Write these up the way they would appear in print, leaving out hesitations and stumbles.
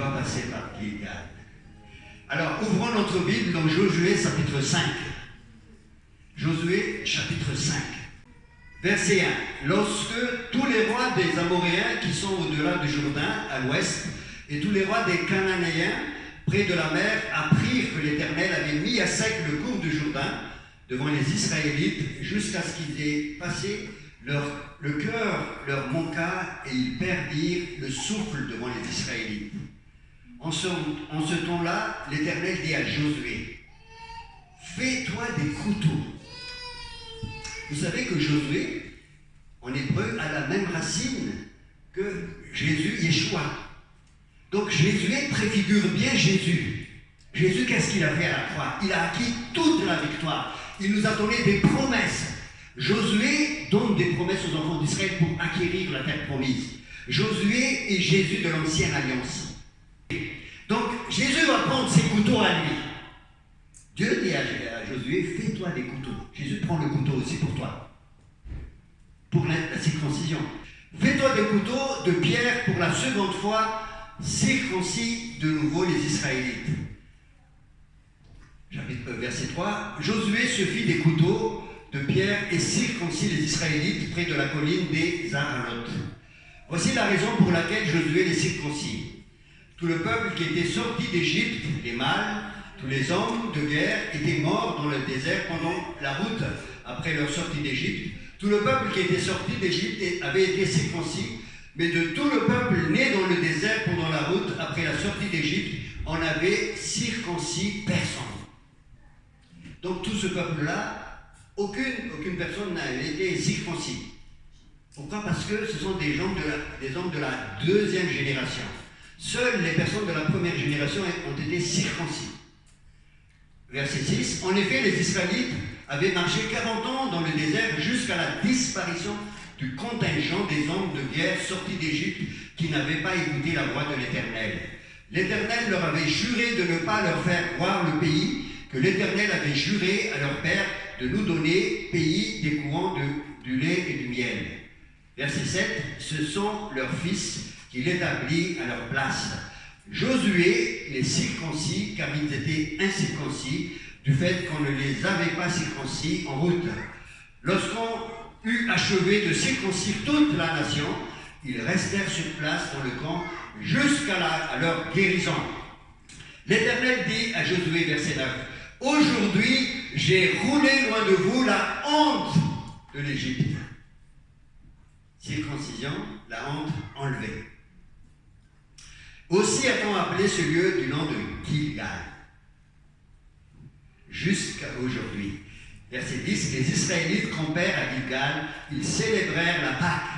dois passer par Gilgal. Alors, ouvrons notre Bible dans Josué chapitre 5. Josué chapitre 5. Verset 1. Lorsque tous les rois des Amoréens qui sont au-delà du Jourdain, à l'ouest, et tous les rois des Cananéens, près de la mer, apprirent que l'Éternel avait mis à sec le cours du Jourdain devant les Israélites, jusqu'à ce qu'ils aient passé, le cœur leur manqua et ils perdirent le souffle devant les Israélites. En ce temps-là, l'Éternel dit à Josué, « Fais-toi des couteaux. » Vous savez que Josué, en hébreu, a la même racine que Jésus, Yeshua. Donc Josué préfigure bien Jésus. Jésus, qu'est-ce qu'il a fait à la croix? Il a acquis toute la victoire. Il nous a donné des promesses. Josué donne des promesses aux enfants d'Israël pour acquérir la terre promise. Josué est Jésus de l'ancienne alliance. Donc Jésus va prendre ses couteaux à lui. Dieu dit à Josué, fais-toi des couteaux. Jésus prend le couteau aussi pour toi. Pour la circoncision. Fais-toi des couteaux de pierre pour la seconde fois, circoncis de nouveau les Israélites. Verset 3. Josué se fit des couteaux de pierre et circoncis les Israélites près de la colline des Aralot. Voici la raison pour laquelle Josué les circoncis. Tout le peuple qui était sorti d'Égypte, les mâles, tous les hommes de guerre étaient morts dans le désert pendant la route après leur sortie d'Égypte. Tout le peuple qui était sorti d'Égypte avait été circoncis, mais de tout le peuple né dans le désert pendant la route après la sortie d'Égypte, on avait circoncis personne. Donc tout ce peuple-là, aucune personne n'a été circoncis. Pourquoi? Parce que ce sont des hommes de la deuxième génération. Seules les personnes de la première génération ont été circoncis. Verset 6. En effet, les Israélites avaient marché 40 ans dans le désert jusqu'à la disparition du contingent des hommes de guerre sortis d'Égypte qui n'avaient pas écouté la voix de l'Éternel. L'Éternel leur avait juré de ne pas leur faire voir le pays que l'Éternel avait juré à leur père de nous donner, pays des courants du lait et du miel. Verset 7. Ce sont leurs fils qu'il établit à leur place. Josué les circoncis, car ils étaient incirconcis, du fait qu'on ne les avait pas circoncis en route. Lorsqu'on eut achevé de circoncire toute la nation, ils restèrent sur place dans le camp jusqu'à leur guérison. L'Éternel dit à Josué, verset 9, « Aujourd'hui, j'ai roulé loin de vous la honte de l'Égypte. » Circoncision, la honte enlevée. Aussi a-t-on appelé ce lieu du nom de Gilgal. Jusqu'à aujourd'hui. Verset 10, les Israélites campèrent à Gilgal, ils célébrèrent la Pâque.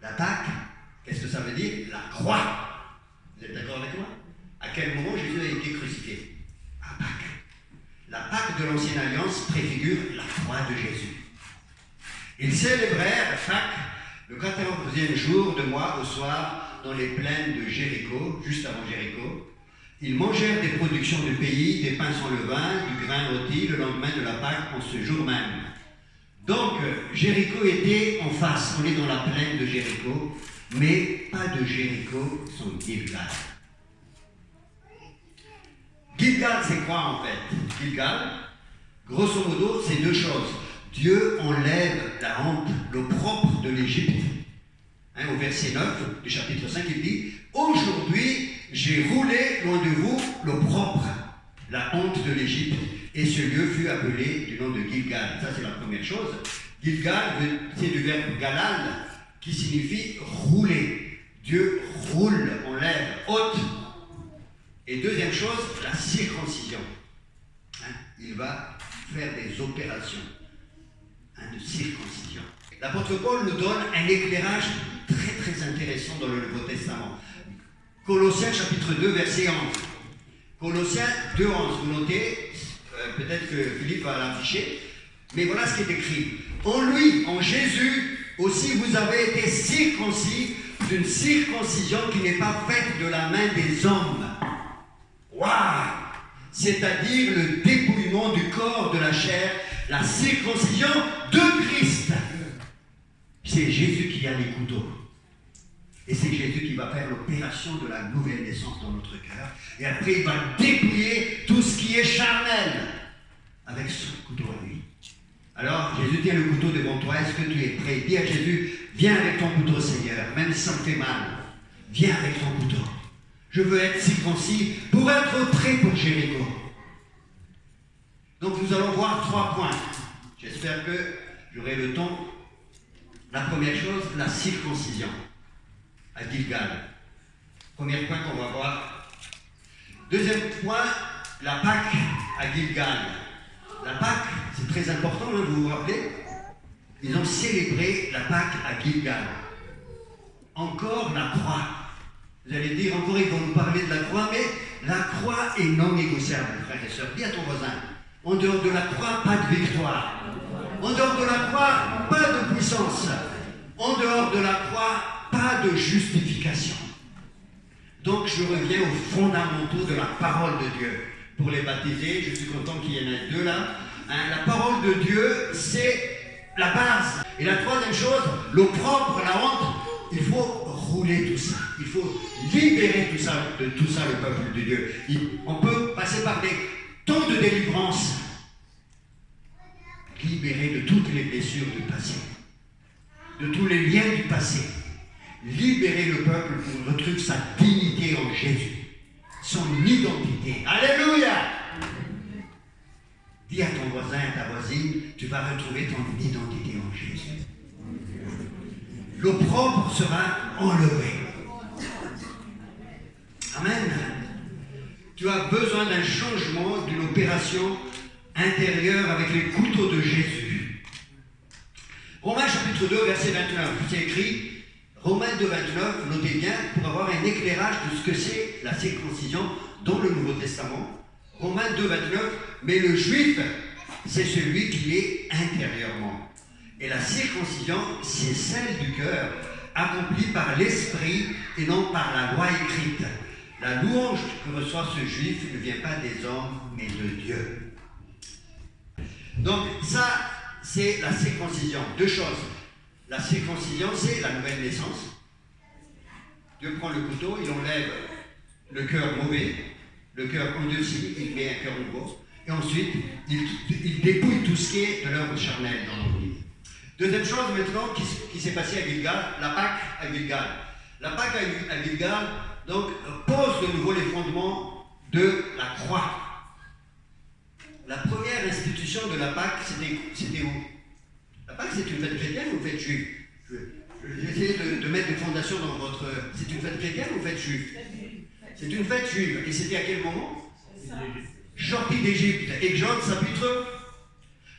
La Pâque, qu'est-ce que ça veut dire? La croix. Vous êtes d'accord avec moi? À quel moment Jésus a été crucifié? À Pâques. La Pâque de l'Ancienne Alliance préfigure la croix de Jésus. Ils célébrèrent Pâques le 14e jour de mois au soir dans les plaines de Jéricho, juste avant Jéricho. Ils mangèrent des productions du pays, des pains sans levain, du grain rôti, le lendemain de la Pâque en ce jour même. Donc, Jéricho était en face, on est dans la plaine de Jéricho, mais pas de Jéricho sans Gilgal. Gilgal, c'est quoi en fait? Gilgal, grosso modo, c'est deux choses. Dieu enlève la honte, l'opprobre de l'Égypte. Au verset 9 du chapitre 5, il dit « Aujourd'hui, j'ai roulé loin de vous l'opprobre, la honte de l'Égypte, et ce lieu fut appelé du nom de Gilgal. » Ça, c'est la première chose. Gilgal, c'est du verbe galal, qui signifie rouler. Dieu roule, enlève, ôte. Et deuxième chose, la circoncision. Il va faire des opérations de circoncision. L'apôtre Paul nous donne un éclairage très très intéressant dans le Nouveau Testament. Colossiens chapitre 2 verset 11. Colossiens 2, 11. Vous notez, peut-être que Philippe va l'afficher, mais voilà ce qui est écrit. En lui, en Jésus, aussi vous avez été circoncis d'une circoncision qui n'est pas faite de la main des hommes. Waouh! C'est-à-dire le dépouillement du corps de la chair, la circoncision de Christ. C'est Jésus qui a les couteaux. Et c'est Jésus qui va faire l'opération de la nouvelle naissance dans notre cœur. Et après, il va dépouiller tout ce qui est charnel avec son couteau à lui. Alors, Jésus tient le couteau devant toi. Est-ce que tu es prêt? Dis à Jésus, viens avec ton couteau, Seigneur, même si ça me fait mal. Viens avec ton couteau. Je veux être circoncis pour être prêt pour Jéricho. Donc, nous allons voir 3 points. J'espère que j'aurai le temps. La première chose, la circoncision à Gilgal. Premier point qu'on va voir. Deuxième point, la Pâque à Gilgal. La Pâque, c'est très important, hein, vous vous rappelez? Ils ont célébré la Pâque à Gilgal. Encore la croix. Vous allez dire, encore ils vont nous parler de la croix, mais la croix est non négociable, frères et sœurs. Dis à ton voisin, en dehors de la croix, pas de victoire. En dehors de la croix, pas de puissance. En dehors de la croix, pas de justification. Donc je reviens aux fondamentaux de la parole de Dieu. Pour les baptisés, je suis content qu'il y en ait 2 là. Hein, la parole de Dieu, c'est la base. Et la troisième chose, l'opprobre, la honte, il faut rouler tout ça. Il faut libérer tout ça, le peuple de Dieu. On peut passer par des temps de délivrance. Libérer de toutes les blessures du passé. De tous les liens du passé. Libérer le peuple pour retrouver sa dignité en Jésus. Son identité. Alléluia! Dis à ton voisin, à ta voisine, tu vas retrouver ton identité en Jésus. L'opprobre sera enlevé. Amen. Tu as besoin d'un changement, d'une opération intérieure avec les couteaux de Jésus. Romains chapitre 2, verset 29, c'est écrit, Romains 2, 29, notez bien, pour avoir un éclairage de ce que c'est la circoncision dans le Nouveau Testament. Romains 2, 29, mais le juif, c'est celui qui est intérieurement. Et la circoncision, c'est celle du cœur, accomplie par l'esprit et non par la loi écrite. La louange que reçoit ce juif ne vient pas des hommes, mais de Dieu. Donc ça, c'est la circoncision. 2 choses. La circoncision, c'est la nouvelle naissance. Dieu prend le couteau, il enlève le cœur mauvais, le cœur endurci, il met un cœur nouveau. Et ensuite, il dépouille tout ce qui est de l'œuvre charnelle dans nos vies. Deuxième chose maintenant qui s'est passé à Gilgal, la Pâque à Gilgal. La Pâque à Gilgal donc, pose de nouveau les fondements de la croix. La première institution de la Pâque, c'était où? La Pâque, c'est une fête chrétienne ou une fête juive? J'ai essayé de mettre des fondations dans votre... C'est une fête chrétienne ou une fête juive? C'est une fête juive. Et c'était à quel moment? Sortie d'Égypte. Exode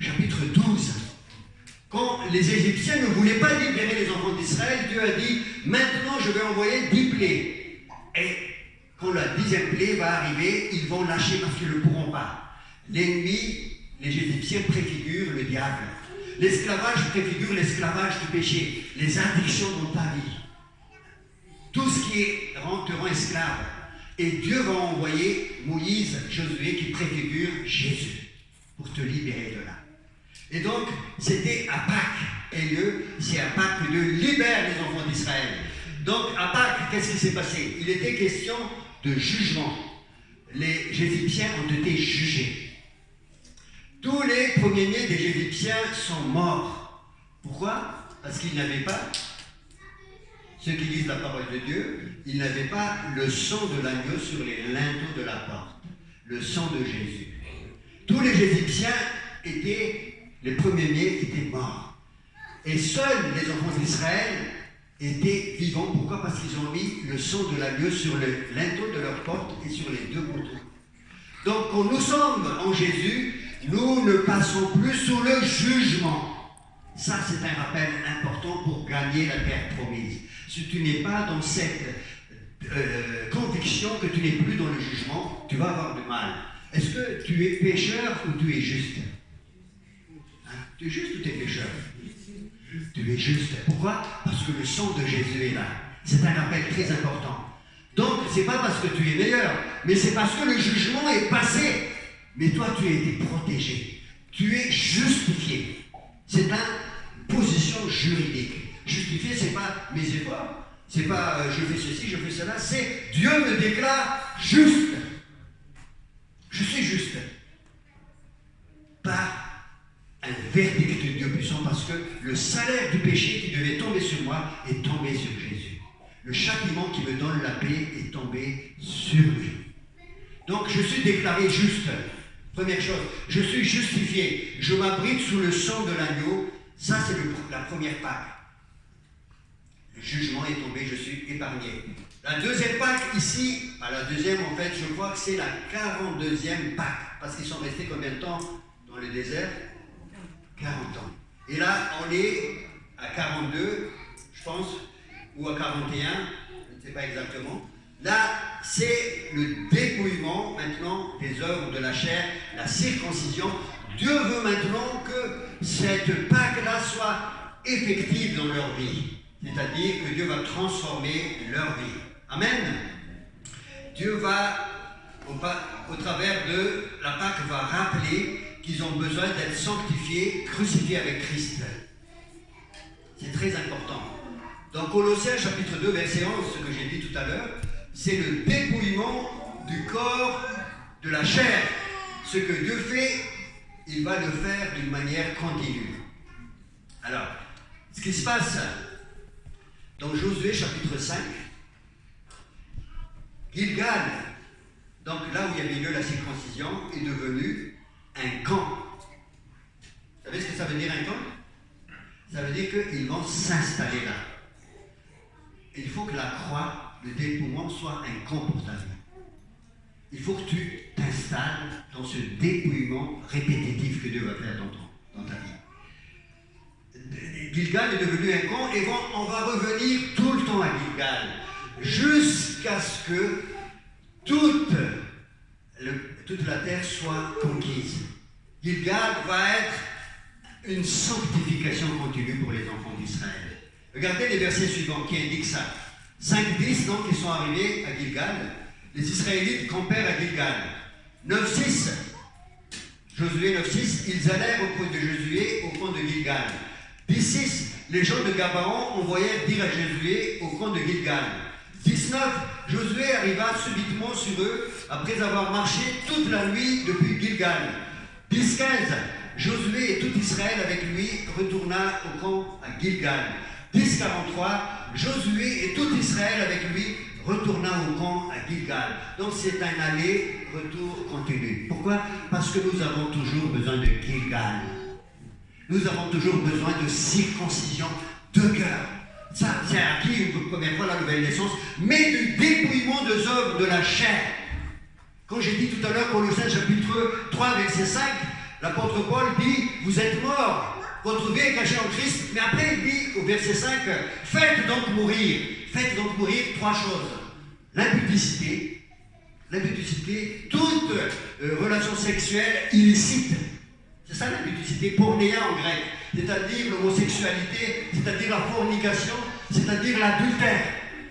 chapitre 12. Quand les Égyptiens ne voulaient pas libérer les enfants d'Israël, Dieu a dit, maintenant je vais envoyer 10 plaies. Et quand la 10e plaie va arriver, ils vont lâcher parce qu'ils ne pourront pas. L'ennemi, les Égyptiens préfigurent le diable. L'esclavage préfigure l'esclavage du péché, les addictions dans ta vie. Tout ce qui te rend esclave. Et Dieu va envoyer Moïse, Josué, qui préfigure Jésus, pour te libérer de là. Et donc, c'était à Pâques. Et Dieu, c'est à Pâques que Dieu libère les enfants d'Israël. Donc, à Pâques, qu'est-ce qui s'est passé? Il était question de jugement. Les Égyptiens ont été jugés. Tous les premiers-nés des Égyptiens sont morts. Pourquoi? Parce qu'ils n'avaient pas, ceux qui lisent la parole de Dieu, ils n'avaient pas le sang de l'agneau sur les linteaux de la porte. Le sang de Jésus. Tous les Égyptiens les premiers-nés étaient morts. Et seuls les enfants d'Israël étaient vivants. Pourquoi? Parce qu'ils ont mis le sang de l'agneau sur le linteau de leur porte et sur les 2 poteaux. Donc, quand nous sommes en Jésus, nous ne passons plus sous le jugement. Ça, c'est un rappel important pour gagner la terre promise. Si tu n'es pas dans cette conviction que tu n'es plus dans le jugement, tu vas avoir du mal. Est-ce que tu es pécheur ou tu es juste? Hein? Tu es juste ou tu es pécheur? Tu es juste. Pourquoi? Parce que le sang de Jésus est là. C'est un rappel très important. Donc, ce n'est pas parce que tu es meilleur, mais c'est parce que le jugement est passé. Mais toi, tu as été protégé. Tu es justifié. C'est une position juridique. Justifié, ce n'est pas mes efforts. C'est pas je fais ceci, je fais cela, c'est Dieu me déclare juste. Je suis juste. Par un verdict de Dieu puissant, parce que le salaire du péché qui devait tomber sur moi est tombé sur Jésus. Le châtiment qui me donne la paix est tombé sur lui. Donc je suis déclaré juste. Première chose, je suis justifié. Je m'abrite sous le sang de l'agneau. Ça, c'est la première Pâque. Le jugement est tombé, je suis épargné. La deuxième Pâque, ici, la deuxième, en fait, je crois que c'est la 42e Pâque. Parce qu'ils sont restés combien de temps dans le désert? 40 ans. Et là, on est à 42, je pense, ou à 41, je ne sais pas exactement. Là, c'est le dépouillement maintenant des œuvres de la chair, la circoncision. Dieu veut maintenant que cette Pâque-là soit effective dans leur vie. C'est-à-dire que Dieu va transformer leur vie. Amen. Dieu va, au travers de la Pâque, va rappeler qu'ils ont besoin d'être sanctifiés, crucifiés avec Christ. C'est très important. Dans Colossiens chapitre 2, verset 11, ce que j'ai dit tout à l'heure, c'est le dépouillement du corps, de la chair. Ce que Dieu fait, il va le faire d'une manière continue. Alors, ce qui se passe dans Josué chapitre 5, Gilgal, donc là où il y avait lieu la circoncision, est devenu un camp. Vous savez ce que ça veut dire un camp? Ça veut dire qu'ils vont s'installer là. Il faut que la croix, le dépouillement, soit un camp pour ta vie. Il faut que tu t'installes dans ce dépouillement répétitif que Dieu va faire dans ta vie. Gilgal est devenu un camp et on va revenir tout le temps à Gilgal jusqu'à ce que toute la terre soit conquise. Gilgal va être une sanctification continue pour les enfants d'Israël. Regardez les versets suivants qui indiquent ça. 5-10, donc, ils sont arrivés à Gilgal. Les Israélites campèrent à Gilgal. 9-6, Josué 9-6, ils allèrent auprès de Josué au camp de Gilgal. 10-6, les gens de Gabaon envoyèrent dire à Josué au camp de Gilgal. 19, Josué arriva subitement sur eux après avoir marché toute la nuit depuis Gilgal. 10-15, Josué et tout Israël avec lui retourna au camp à Gilgal. 10-43, Josué et tout Israël avec lui retourna au camp à Gilgal. Donc c'est un aller-retour continu. Pourquoi? Parce que nous avons toujours besoin de Gilgal. Nous avons toujours besoin de circoncision de cœur. Ça, c'est acquis une première fois la nouvelle naissance, mais du dépouillement des œuvres de la chair. Quand j'ai dit tout à l'heure, Colossiens chapitre 3, verset 5, l'apôtre Paul dit, vous êtes morts, votre vie est cachée en Christ, mais après il dit au verset 5, faites donc mourir trois choses. L'impudicité, toute relation sexuelle illicite. C'est ça l'impudicité, pornéia en grec, c'est-à-dire l'homosexualité, c'est-à-dire la fornication, c'est-à-dire l'adultère.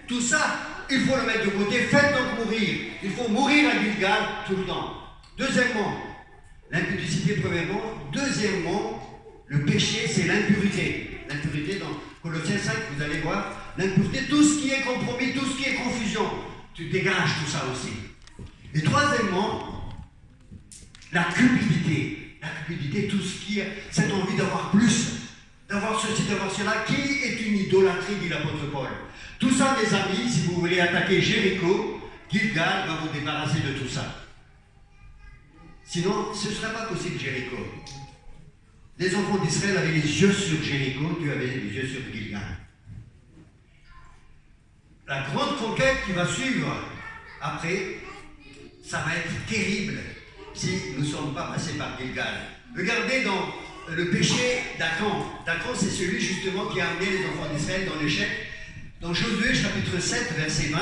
Tout ça, il faut le mettre de côté, faites donc mourir. Il faut mourir à Gilgal tout le temps. Deuxièmement, l'impudicité premièrement. Deuxièmement, le péché, c'est l'impureté. L'impureté, dans Colossiens 5, vous allez voir, l'impureté, tout ce qui est compromis, tout ce qui est confusion, tu dégages tout ça aussi. Et troisièmement, la cupidité. La cupidité, tout ce qui est cette envie d'avoir plus, d'avoir ceci, d'avoir cela, qui est une idolâtrie, dit l'apôtre Paul. Tout ça, mes amis, si vous voulez attaquer Jéricho, Gilgal va vous débarrasser de tout ça. Sinon, ce ne sera pas possible, Jéricho. Les enfants d'Israël avaient les yeux sur Jéricho, Dieu avait les yeux sur Gilgal. La grande conquête qui va suivre après, ça va être terrible si nous ne sommes pas passés par Gilgal. Regardez dans le péché d'Achan. Achan, c'est celui justement qui a amené les enfants d'Israël dans l'échec. Dans Josué chapitre 7, verset 20,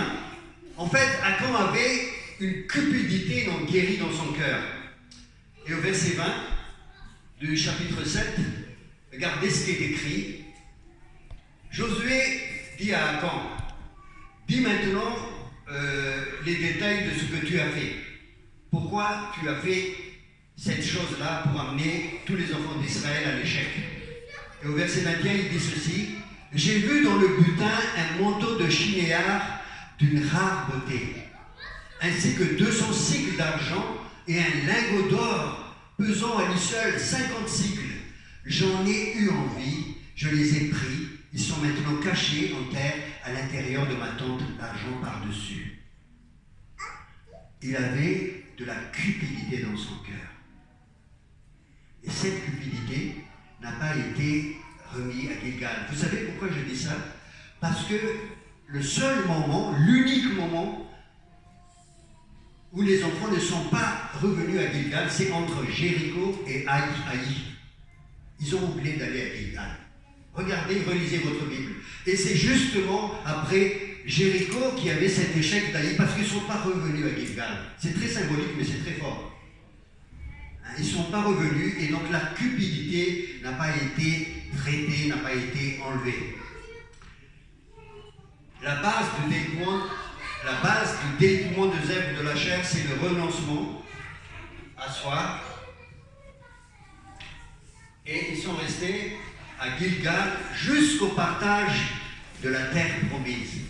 en fait, Achan avait une cupidité non guérie dans son cœur. Et au verset 20 du chapitre 7, regardez ce qui est écrit. Josué dit à Achan, dis maintenant les détails de ce que tu as fait. Pourquoi tu as fait cette chose-là pour amener tous les enfants d'Israël à l'échec? Et au verset 21, il dit ceci, J'ai vu dans le butin un manteau de chinéar d'une rare beauté, ainsi que 200 cycles d'argent et un lingot d'or pesant à lui seul 50 cycles. J'en ai eu envie, je les ai pris, ils sont maintenant cachés en terre à l'intérieur de ma tente d'argent par-dessus. Il avait de la cupidité dans son cœur. Et cette cupidité n'a pas été remise à Gilgal. Vous savez pourquoi je dis ça? Parce que le seul moment, l'unique moment où les enfants ne sont pas revenus à Gilgal, c'est entre Jéricho et Haï. Ils ont oublié d'aller à Gilgal. Regardez, relisez votre Bible. Et c'est justement après Jéricho qui avait cet échec d'Haï, parce qu'ils ne sont pas revenus à Gilgal. C'est très symbolique, mais c'est très fort. Ils ne sont pas revenus, et donc la cupidité n'a pas été traitée, n'a pas été enlevée. La base du délitement de zèbre de la chair, c'est le renoncement à soi. Et ils sont restés à Gilgal jusqu'au partage de la terre promise.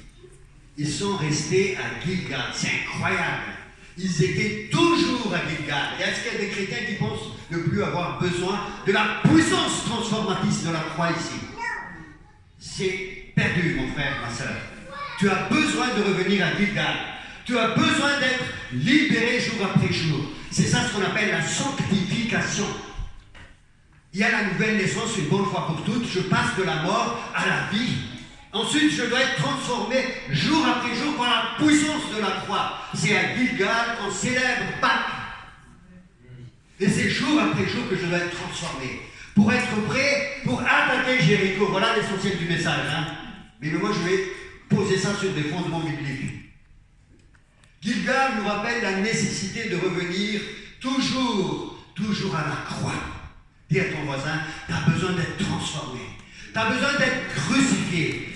Ils sont restés à Gilgal, c'est incroyable. Ils étaient toujours à Gilgal. Et est-ce qu'il y a des chrétiens qui pensent ne plus avoir besoin de la puissance transformatrice de la croix ici? C'est perdu, mon frère, ma soeur. Tu as besoin de revenir à Gilgal. Tu as besoin d'être libéré jour après jour. C'est ça ce qu'on appelle la sanctification. Il y a la nouvelle naissance une bonne fois pour toutes. Je passe de la mort à la vie. Ensuite, je dois être transformé jour après jour par la puissance de la croix. C'est à Gilgal qu'on célèbre Pâques. Et c'est jour après jour que je dois être transformé. Pour être prêt pour attaquer Jéricho. Voilà l'essentiel du message. Mais moi, je vais poser ça sur des fondements bibliques. Gilgal nous rappelle la nécessité de revenir toujours à la croix. Dis à ton voisin, tu as besoin d'être transformé. Tu as besoin d'être crucifié.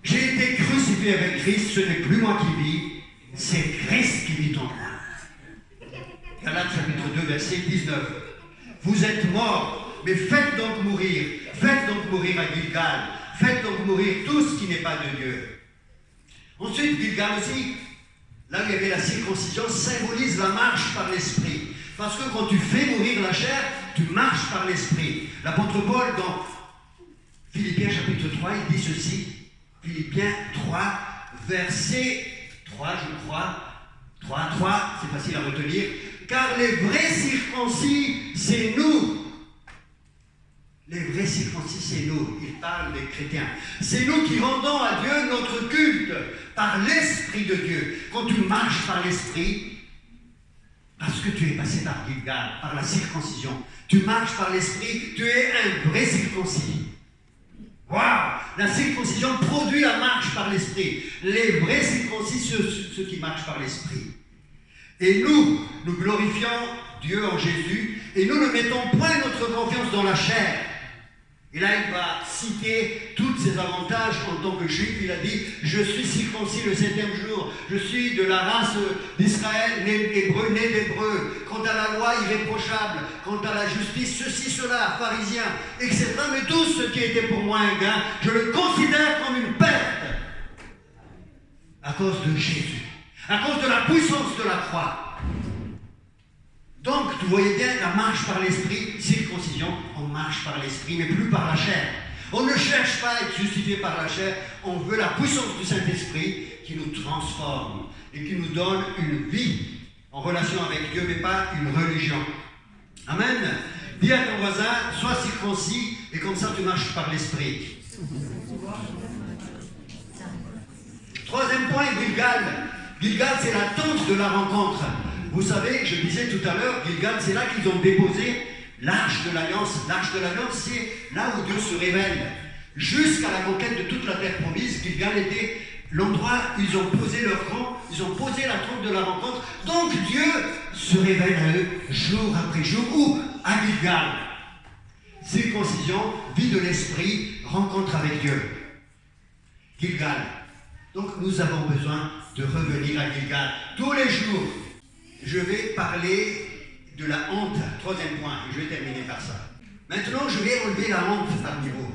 J'ai été crucifié avec Christ, ce n'est plus moi qui vis, c'est Christ qui vit en moi. Galates chapitre 2, verset 19. Vous êtes morts, mais faites donc mourir à Gilgal, faites donc mourir tout ce qui n'est pas de Dieu. Ensuite, Gilgal aussi, là où il y avait la circoncision, symbolise la marche par l'esprit. Parce que quand tu fais mourir la chair, tu marches par l'esprit. L'apôtre Paul, dans Philippiens chapitre 3, il dit ceci. Philippiens 3, verset 3, je crois. 3, c'est facile à retenir. Car les vrais circoncis, c'est nous. Les vrais circoncis, c'est nous. Il parle des chrétiens. C'est nous qui rendons à Dieu notre culte par l'Esprit de Dieu. Quand tu marches par l'Esprit, parce que tu es passé par Gilgal, par la circoncision, tu marches par l'Esprit, tu es un vrai circoncis. Waouh! La circoncision produit la marche par l'Esprit. Les vrais circoncis, ceux qui marchent par l'Esprit. Et nous glorifions Dieu en Jésus, et nous ne mettons point notre confiance dans la chair. Et là, il va citer tous ses avantages en tant que juif. Il a dit, je suis circoncis le 7e jour, je suis de la race d'Israël, né d'hébreu. Quant à la loi, irréprochable. Quant à la justice, ceci, cela, pharisien, etc. Mais tout ce qui était pour moi un gain, je le considère comme une perte. À cause de Jésus. À cause de la puissance de la croix. Donc, tu voyez bien la marche par l'esprit, circoncision, on marche par l'esprit, mais plus par la chair. On ne cherche pas à être justifié par la chair, on veut la puissance du Saint-Esprit qui nous transforme et qui nous donne une vie en relation avec Dieu, mais pas une religion. Amen. Dis à ton voisin, sois circoncis, et comme ça tu marches par l'esprit. Troisième point, Gilgal. Gilgal, c'est la tente de la rencontre. Vous savez, je disais tout à l'heure, Gilgal, c'est là qu'ils ont déposé l'arche de l'Alliance. L'arche de l'Alliance, c'est là où Dieu se révèle. Jusqu'à la conquête de toute la terre promise, Gilgal était l'endroit où ils ont posé leur camp, ils ont posé la tente de la rencontre. Donc Dieu se révèle à eux jour après jour. Où? À Gilgal. Circoncision, vie de l'esprit, rencontre avec Dieu. Gilgal. Donc nous avons besoin de revenir à Gilgal tous les jours. Je vais parler de la honte, troisième point, et je vais terminer par ça. Maintenant, je vais enlever la honte parmi vous.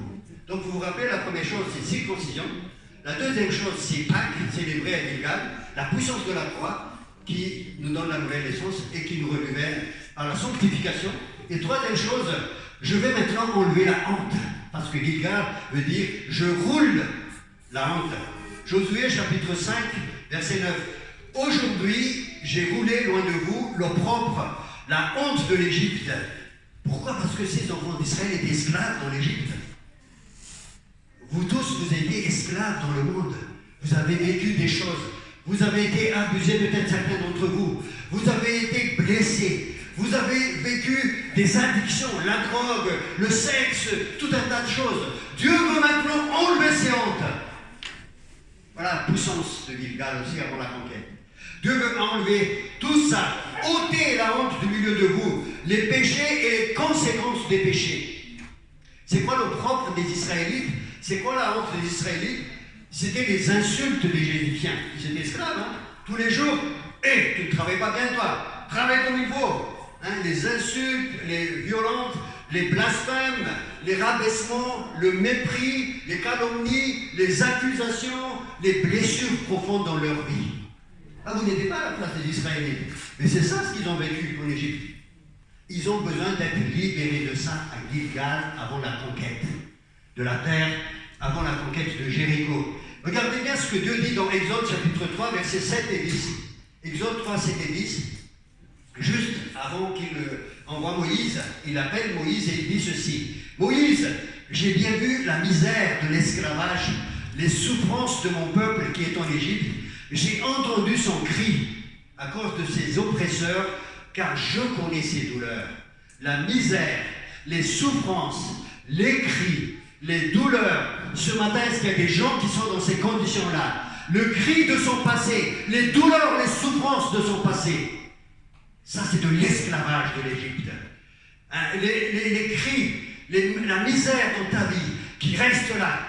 Donc vous vous rappelez, la première chose, c'est circoncision. La deuxième chose, c'est Pâques, célébré à Gilgal, la puissance de la croix qui nous donne la nouvelle naissance et qui nous renouvelle par la sanctification. Et troisième chose, je vais maintenant enlever la honte, parce que Gilgal veut dire je roule la honte. Josué chapitre 5, verset 9. Aujourd'hui, j'ai roulé loin de vous l'opprobre, la honte de l'Égypte. Pourquoi? Parce que ces enfants d'Israël étaient esclaves dans l'Égypte. Vous tous, vous étiez esclaves dans le monde. Vous avez vécu des choses. Vous avez été abusés, peut-être certains d'entre vous. Vous avez été blessés. Vous avez vécu des addictions, la drogue, le sexe, tout un tas de choses. Dieu veut maintenant enlever ces hontes. Voilà la puissance de Gilgal aussi avant la conquête. Dieu veut enlever tout ça, ôter la honte du milieu de vous, les péchés et les conséquences des péchés. C'est quoi le propre des Israélites? C'est quoi la honte des Israélites? C'était les insultes des Égyptiens. Ils étaient esclaves, hein? Tous les jours. Tu ne travailles pas bien, toi. Travaille comme il faut. Hein? Les insultes, les violences, les blasphèmes, les rabaissements, le mépris, les calomnies, les accusations, les blessures profondes dans leur vie. Ah, vous n'étiez pas à la place des Israélites. Mais c'est ça ce qu'ils ont vécu en Égypte. Ils ont besoin d'être libérés de ça à Gilgal avant la conquête de la terre, avant la conquête de Jéricho. Regardez bien ce que Dieu dit dans Exode chapitre 3, versets 7 et 10. Exode 3, 7 et 10. Juste avant qu'il envoie Moïse, il appelle Moïse et il dit ceci. Moïse, j'ai bien vu la misère de l'esclavage, les souffrances de mon peuple qui est en Égypte. J'ai entendu son cri à cause de ses oppresseurs, car je connais ses douleurs. La misère, les souffrances, les cris, les douleurs. Ce matin, est-ce qu'il y a des gens qui sont dans ces conditions-là? Le cri de son passé, les douleurs, les souffrances de son passé. Ça, c'est de l'esclavage de l'Égypte. Hein, les cris, la misère dans ta vie qui reste là,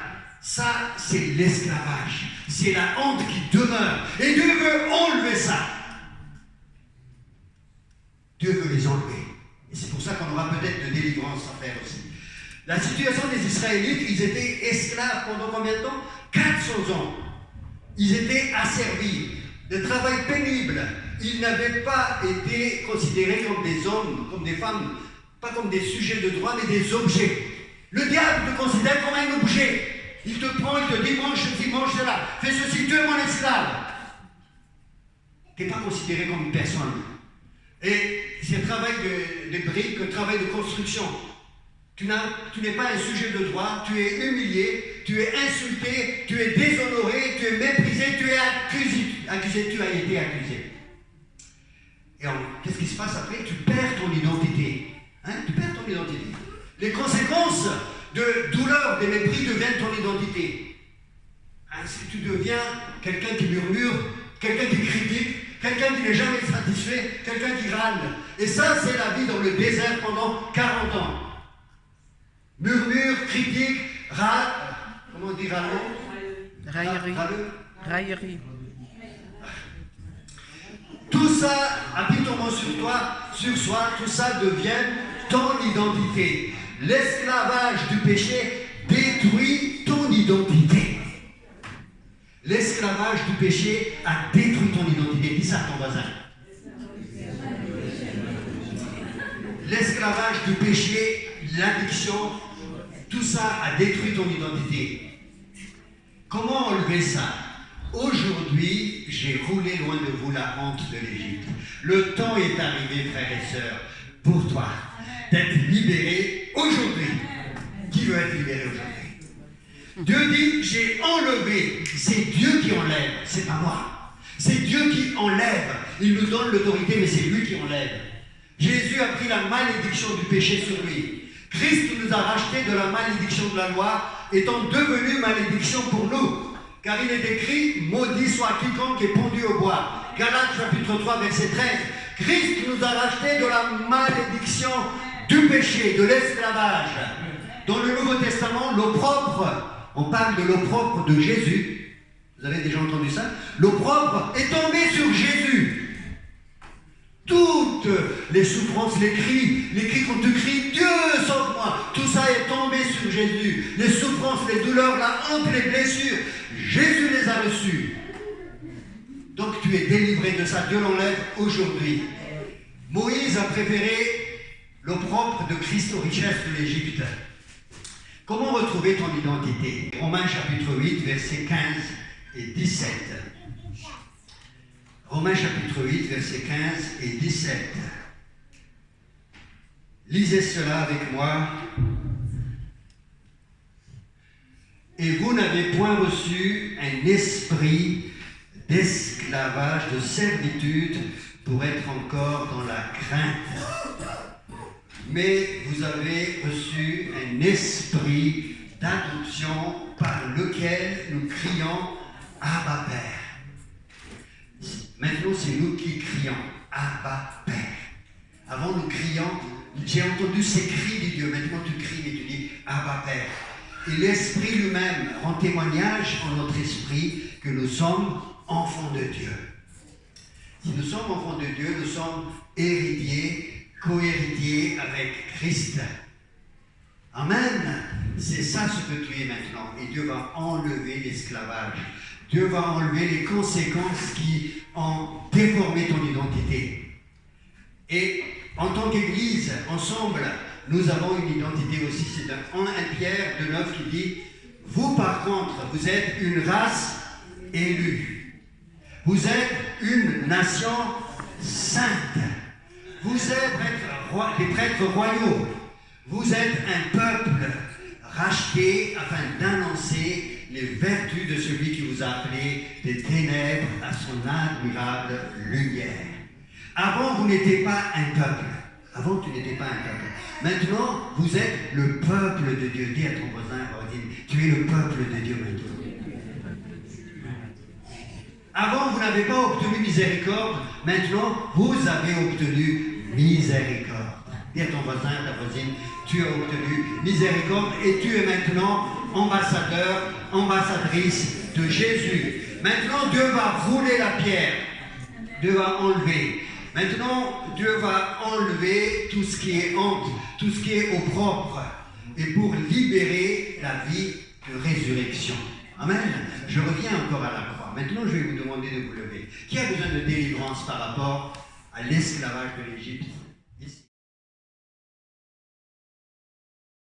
ça, c'est l'esclavage. C'est la honte qui demeure. Et Dieu veut enlever ça. Dieu veut les enlever. Et c'est pour ça qu'on aura peut-être de délivrance à faire aussi. La situation des Israélites, ils étaient esclaves pendant combien de temps? 400 ans. Ils étaient asservis. De travail pénible. Ils n'avaient pas été considérés comme des hommes, comme des femmes, pas comme des sujets de droit, mais des objets. Le diable te considère comme un objet. Il te prend, il te dit, mange ceci, mange cela, fais ceci, tu es mon esclave. Tu n'es pas considéré comme une personne. Et c'est un travail de briques, un travail de construction. Tu n'es pas un sujet de droit, tu es humilié, tu es insulté, tu es déshonoré, tu es méprisé, tu es accusé, tu as été accusé. Et qu'est-ce qui se passe après? Tu perds ton identité. Hein? Tu perds ton identité. Les conséquences de douleur, des mépris deviennent ton identité. Hein? Si tu deviens quelqu'un qui murmure, quelqu'un qui critique, quelqu'un qui n'est jamais satisfait, quelqu'un qui râle. Et ça, c'est la vie dans le désert pendant 40 ans. Murmure, critique, râle, comment on dit râle? Raillerie. Tout ça, habituellement sur toi, sur soi, tout ça devient ton identité. L'esclavage du péché détruit ton identité. L'esclavage du péché a détruit ton identité. Dis ça à ton voisin. L'esclavage du péché, l'addiction, tout ça a détruit ton identité. Comment enlever ça? Aujourd'hui, j'ai roulé loin de vous la honte de l'Égypte. Le temps est arrivé, frères et sœurs, pour toi, d'être libéré aujourd'hui. Qui veut être libéré aujourd'hui? Dieu dit, j'ai enlevé. C'est Dieu qui enlève, c'est pas moi. C'est Dieu qui enlève. Il nous donne l'autorité, mais c'est lui qui enlève. Jésus a pris la malédiction du péché sur lui. Christ nous a rachetés de la malédiction de la loi, étant devenu malédiction pour nous. Car il est écrit, maudit soit quiconque est pendu au bois. Galates chapitre 3, verset 13. Christ nous a rachetés de la malédiction du péché, de l'esclavage. Dans le Nouveau Testament, l'opprobre, on parle de l'opprobre de Jésus. Vous avez déjà entendu ça? L'opprobre est tombé sur Jésus. Toutes les souffrances, les cris qu'on te crie, Dieu sauve-moi, tout ça est tombé sur Jésus. Les souffrances, les douleurs, la honte, les blessures, Jésus les a reçues. Donc tu es délivré de ça. Dieu l'enlève aujourd'hui. Moïse a préféré l'opprobre de Christ aux richesses de l'Égypte. Comment retrouver ton identité? Romains chapitre 8, versets 15 et 17. Romains chapitre 8, versets 15 et 17. Lisez cela avec moi. Et vous n'avez point reçu un esprit d'esclavage, de servitude, pour être encore dans la crainte. Mais vous avez reçu un esprit d'adoption par lequel nous crions « Abba Père ». Maintenant, c'est nous qui crions « Abba Père ». Avant, nous crions, j'ai entendu ces cris du Dieu, maintenant tu cries et tu dis « Abba Père ». Et l'Esprit lui-même rend témoignage en notre esprit que nous sommes enfants de Dieu. Si nous sommes enfants de Dieu, nous sommes héritiers, co-héritiers avec Christ. Amen. C'est ça ce que tu es maintenant. Et Dieu va enlever l'esclavage. Dieu va enlever les conséquences qui ont déformé ton identité. Et en tant qu'Église, ensemble, nous avons une identité aussi. C'est un 1 Pierre 2,9 qui dit « Vous par contre, vous êtes une race élue. Vous êtes une nation sainte. Vous êtes des prêtres royaux. Vous êtes un peuple racheté afin d'annoncer les vertus de celui qui vous a appelé des ténèbres à son admirable lumière. » Avant, vous n'étiez pas un peuple. Avant, tu n'étais pas un peuple. Maintenant, vous êtes le peuple de Dieu. Dis à ton voisin, tu es le peuple de Dieu maintenant. Avant, vous n'avez pas obtenu miséricorde. Maintenant, vous avez obtenu miséricorde. Dis à ton voisin, ta voisine, tu as obtenu miséricorde et tu es maintenant ambassadeur, ambassadrice de Jésus. Maintenant, Dieu va rouler la pierre. Dieu va enlever. Maintenant, Dieu va enlever tout ce qui est honte, tout ce qui est opprobre, et pour libérer la vie de résurrection. Amen. Je reviens encore à la croix. Maintenant, je vais vous demander de vous lever. Qui a besoin de délivrance par rapport à l'esclavage de l'Égypte?